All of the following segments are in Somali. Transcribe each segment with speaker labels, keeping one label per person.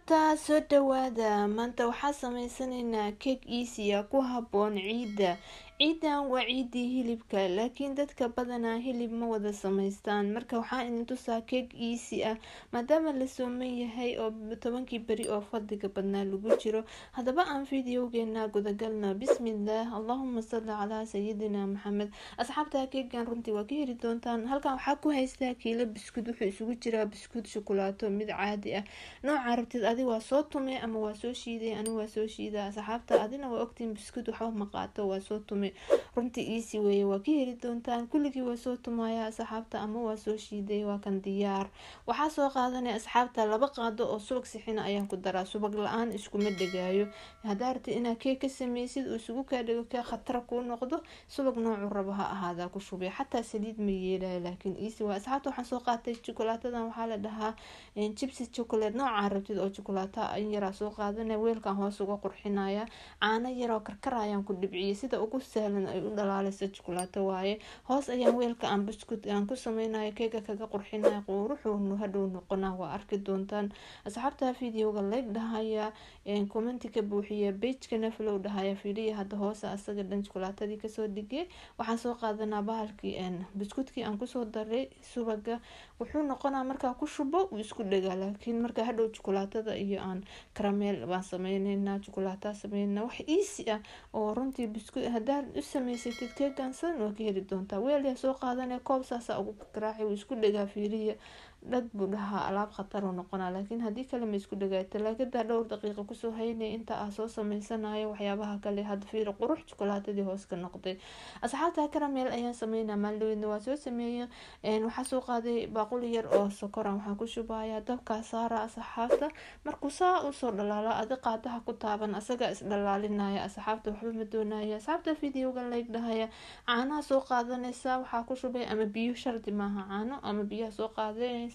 Speaker 1: asxaabta soo dhawaada maanta waxaa samaysaneynaa cake easy ku haboon ciidan waa ciidii hilibka laakiin dadka badanaa hilib ma wada samaystaan marka waxaan idin tusaa cake easy maadaama la sooman yahay oo 10 beri oo fadhiga badnaa lagu jiro hadaba aan videogeena gudagalna bismillaah allahumma salli calaa sayidina maxamed asxaabta cakegan runtii waa ka heli doontaan halkan waxaa ku haystaa kiilo biskud wuxuu isugu jiraa biskud shukulaato mid caadi nooca rabtid adiga waa soo tumay ama waa soo shiiday aniga waa soo shiidaa asxaabta adina waa ogtiin biskud waxba ma qaato waa soo tumay runtii easy weeye waa ka heli doontaan kulligii waa soo tumaya asxaabta ama waa soo shiiday waa kan diyaar waxaa soo qaadanay asxaabta 2 qaado oo subag sixina ayaan ku daraa subag la-aan iskuma dhagaayo hadaa rabtid inaad cake ka sameysid oo isugu kaa dhigo ka khatar ku noqdo subag noocu rabo ha ahaada ku shubay xataa saliid ma yeelay laakiin easy waa asxaabta waxaan soo qaatay chocolaatadan waxaa la dhahaa chips chocolate nooca rabtid oo chocolate in yara soo qaadanay weelkan hoos uga qurxinaya caano yar oo karkarayaan ku dhibciyay sida ugu sahlan ay u dhalaalayso chocolate waaye hoos ayaan weelka aan biscuit aan ku sameeynayo cake kaga qurxinaya quruxu hadhow noqonaa waa arki doontaan asxaabta videoga like dhahaya comment ka buuxiya page-kana follow dhahaya fiiriya hada hoos asaga dhan chocolatadii ka soo dhigay waxaan soo qaadanaa bahalkii biscuitkii aan ku soo daray subaga wuxuu noqonaa marka ku shubo isku dhagaa laakiin marka hadhow chocolatada iyo aan caramel baan sameeynaa chocolate sameeynaa wax easy oo runtii biscuit hadaa u sameysatid cake san oo ka heli doontaa weel soo qaadanay koob saasa ugu qaraaci isku dhagaa fiiriya dad buu dhahaa alaab khatar noqonaa laakiin hadii kale ma isku dhagaa talaagada dhowr daqiiqo ku soo haynay inta aan soo sameysanayo waxyaabaha kale had fiir qurux chocolatadii hoos ka noqday asxaabta caramel ayaan sameeynaa maalweedna waa soo sameeyay waxa soo qaaday baaquli yar oo sokor waxaan ku shubayaa dabka saara asxaabta markuu saa u soo dhalaala adiga qaadaha ku taaban asaga is dhalaalinaya asxaabta waxba ma doonaya asxaabta videoga like dhahaya caanaha soo qaadanaysa waxa ku shubay ama biyo shardi maaha caano ama biyo soo qaadanaysa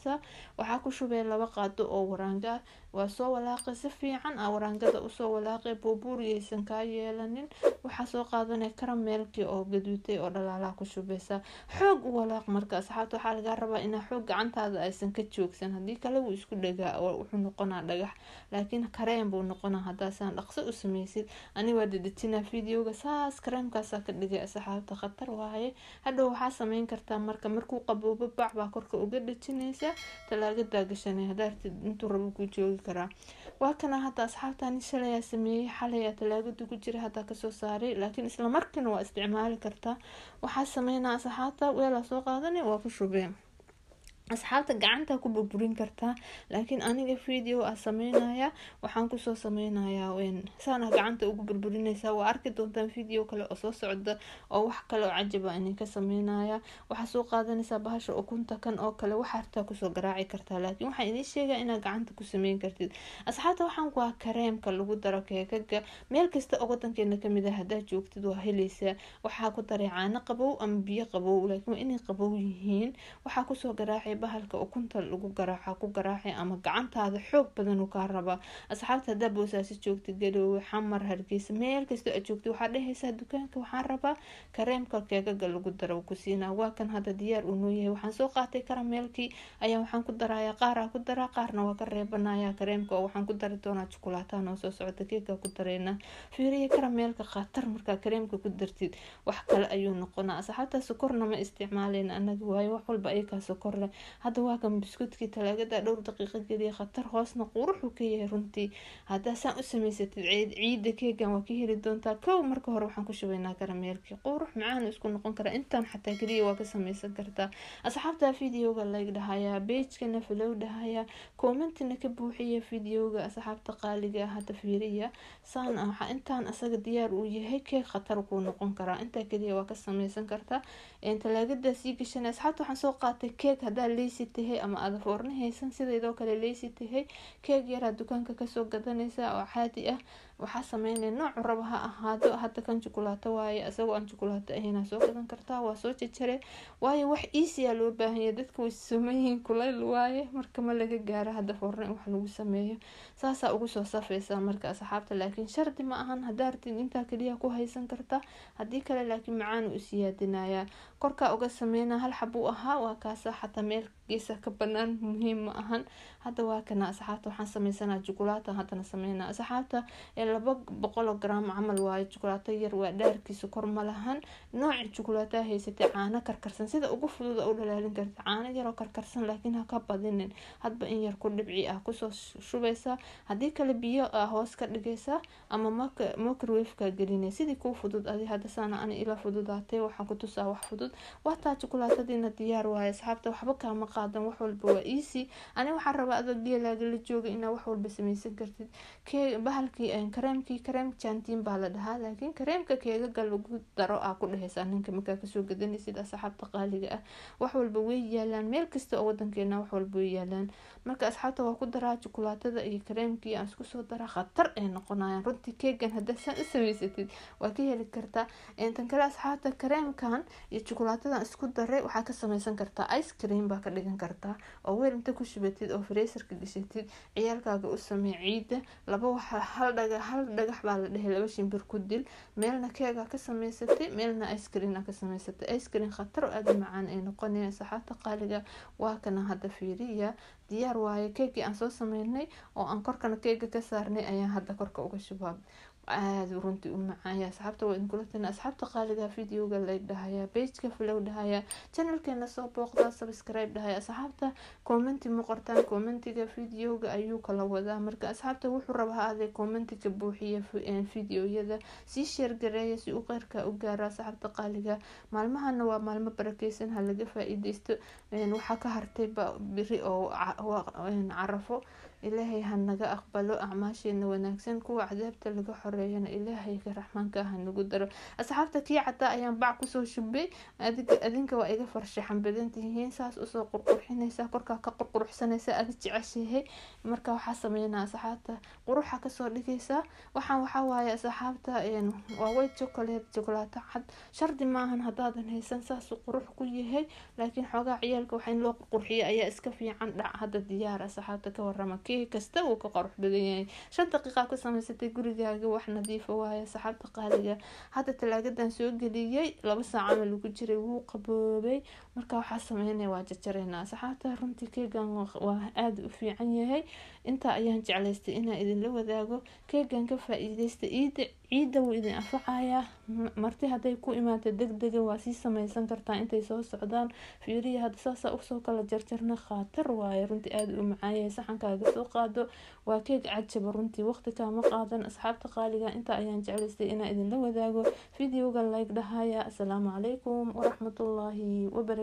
Speaker 1: waxaa ku shubay 2 qaado oo waraanga waa soo walaaqay si fiican waraangada u soo walaaqay buuriyaysan ka yeelanin waxa soo qaadanay caramelki oo gaduutay oo dhalaala ku shubaysa xoog u walaaq marka asxaabta waxa laga rabaa in xoog gacantaada aysan ka joogsan hadii kale uu isku dhagaa oo wuxuu noqonaa dhagax laakiin kareem buu noqonaa hadaasan dhaqso u sameysid ani waa deditina videoga saas kareemkaas ka dhigay asxaabta khatar waaye hadhow waxa sameyn kartaa markuu qaboobo baa korka uga dhajinaysa talaagada gashanay hadaartid intuu rabo ku joogi karaa waa kana hada asxaabtani shalay sameeyay xalay talaagada ku jira hada ka soo saaray laakiin isla markiina waa isticmaali kartaa waxa sameynaa asxaabta weel soo qaadanay waa ku shubeen asxaabta gacanta ku burburin kartaa laakiin aniga video sameynaya waxaan ku soo sameynaya saana gacanta ugu burburinaysa waa arki doontaan video kale oo soo socda oo wax kale oo cajab in ka sameynaya waxa soo qaadanaysa bahasha ukunta kan oo kale waxa harta ku soo garaaci kartaa laakiin waxa idin sheega inaad gacanta ku sameyn kartid asxaabta waxaan ku kareemka lagu daro keekaga meel kasta oo wadankeena kamid hadaa joogtid waa helaysa waxa ku daray caano qabow ama biyo qabow laakiin inay qabow yihiin waxa ku soo garaaci bahalka ukunta lagu garaaca ku garaaci ama gacantaada xoog badan ka raba asxaabta hada boosaasi joogtid gadhow xamar hargeysa meel kasta aad joogtid waxa dhahaysa dukaanka waxaan rabaa kareemka keekaga lagu daro ku siina waa kan hada diyaar u noo yahay waxaan soo qaatay caramelki ayaa waxaan ku darayaa qaarna waa ka reebanaya kareemka oo waxaan ku dari doonaa chocolate oo soo socda keeka ku dareena fiiriye caramelka khatar marka kareemka ku dartid wax kale ayuu noqonaa asxaabta sokorna ma isticmaaleen anaga waayo wax walba ay ka sokor leh hada waa kan biscuitkii talaagada dhowr daqiiqo galiya khatar hoosna quruxu ka yahay runtii hada saan u sameysatid ciida keegan waa ka heli doontaa kow marka hore waxaan ku shubaynaa caramelki qurux macaan isku noqon kara intaan xataa kaliya waa ka sameysan kartaa asxaabta videoga like dhahaya page-kana follow dhahaya comment-na ka buuxiya videoga asxaabta qaaliga hada fiiriya saan waxa intaan asaga diyaar u yahay keek khatar ku noqon kara inta kaliya waa ka sameysan kartaa talaagada sii gashan asxaabta waxaan soo qaatay keek hada leeysi tahay ama aad foornahaysan sideedoo kale leeysi tahay keeg yar dukaanka ka soo gadanaysa oo caadi waxa sameynay nooc rabo ha ahaado hada kan chocolate waaye asagoo aan chocolate ahayna soo gadan kartaa waa soo jajare waaye wax easy loo baahan yahay dadku way sameeyeen kuleyl waaye marka ma laga gaaro hada foorna wax lagu sameeyo saasa ugu soo safaysa marka asxaabta laakiin shardi ma ahan hadaartin inta kaliya ku haysan kartaa hadii kale laakiin macaan u siyaadinaya korka uga sameeyna hal xabo waa kaasa xataa meel geesaha ka banaan muhiim ma ahan. Hadda waa kana asxaabta waxaan sameysanaa jukulaato haddana sameynaa asxaabta 200 gram camal waaye jukulaato yar waa dhaarkiisa kor ma lahan nooca jukulaato haysatay caano karkarsan sida ugu fudud u dhalaalin kartaa caano yar oo karkarsan laakiin ha ka badinin hadba in yar ku dhibci ah kusoo shubaysaa haddii kale biyo hoos ka dhigaysaa ama microwave ka gelinay sidii ku fudud adi hadda saana ani ila fududaatay waxaan ku tusaa wax fudud wataa jukulaatadiina diyaar waaye asxaabta waxba kaama qaadan wax walba waa easy ani waxaan rabaa adoo geelaaga la jooga inaa wax walba sameysan kartid bahalkii kareem jantiin baa la dhahaa laakiin kareemka keegaga lagu daro ku dhehaysaa ninka markaa kasoo gadanaysid asxaabta qaaliga ah wax walba way yaalaan meel kasta oo wadankeena wax walba way yaalaan marka asxaabta waa ku daraa jukulaatada iyo kareemkii aan isku soo daraa khatar ay noqonayaan runtii keegan hadda san u samaysatid waa ka heli kartaa tan kale asxaabta kareemkan iyo jukulaatada isku daray waxaa ka samaysan kartaa ice cream baa ka dhigan kartaa oo weel inta ku shubatid oo freezer-ka gashatid ciyaalkaaga u samee ciida hal dhagax baa la dhahay 2 shimbir ku dil meelna keega ka samaysatay meelna ice cream ka samaysatay ice cream khatar oo aad macaan ay noqonayaan saxaabta qaaliga waa kana hadda fiiriya diyaar waaye keegi aan soo sameynay oo aan korkana keega ka saarnay ayaan hadda korka uga shubaa aad runtii u macaan asxaabta waa in kula tan asxaabta qaaliga videoga like dhahaya page-ka follow dhahaya channelkeena soo booqda subscribe dhahaya asxaabta comment ma qortaan commentiga videoga ayuu kala wadaa marka asxaabta wuxuu rabaa aad commentiga buuxiya videoyada si share gareeya si uu qeyrka u gaaro asxaabta qaaliga maalmahana waa maalmo barakeysan ha laga faa'iideysto waxa ka hartay biri oo carafo ilaahay ha naga aqbalo acmaasheena wanaagsan kuwa cadaabta laga xoreeyana ilaahayga raxmaanka ha nagu daro asxaabta kii cata ayaan bac kusoo shubay adinka waa iga farshaxan badan tihiin saas usoo qurqurxinaysa korka ka qurqurxsanaysa aad jeceshahay marka waxa sameeynaa asxaabta quruxa ka soo dhigaysa waxaan waxa waaye asxaabta waa white chocolate cad shardi maahan hadaadan haysan saas qurux ku yahay laakiin xogaa ciyaalka waxa in loo qurxiyo ayaa iska fiican dhac hadda diyaar asxaabta ka warrama kasta uu ka qurux badan yahay 5 daqiiqo ku samaysatay gurigaaga wax nadiif ah waaye saxaabta qaaliga hadda talaagadan soo galiyay 2 saac ama lagu jiray wuu qaboobay marka waxa sameeynay waa jajareena saxaabta runtii keegan waa aad u fiican yahay inta ayaan jeclaystay inaan idin la wadaago keegan ka faa'iideysta ciida wuu idin anfacaya marti haday ku imaado degdeg waa si samaysan kartaa intay soo socdaan fiiriya hadda saas u soo kala jarjarna khatar waaye runtii aad u macaan saxankaaga soo qaado waa keeg cajab runtii waqti kaama qaadan asxaabta qaaliga inta ayaan jeclaystay inaan idin la wadaago videoga like dhahaya assalaamu calaykum waraxmatullaahi wabarakatuh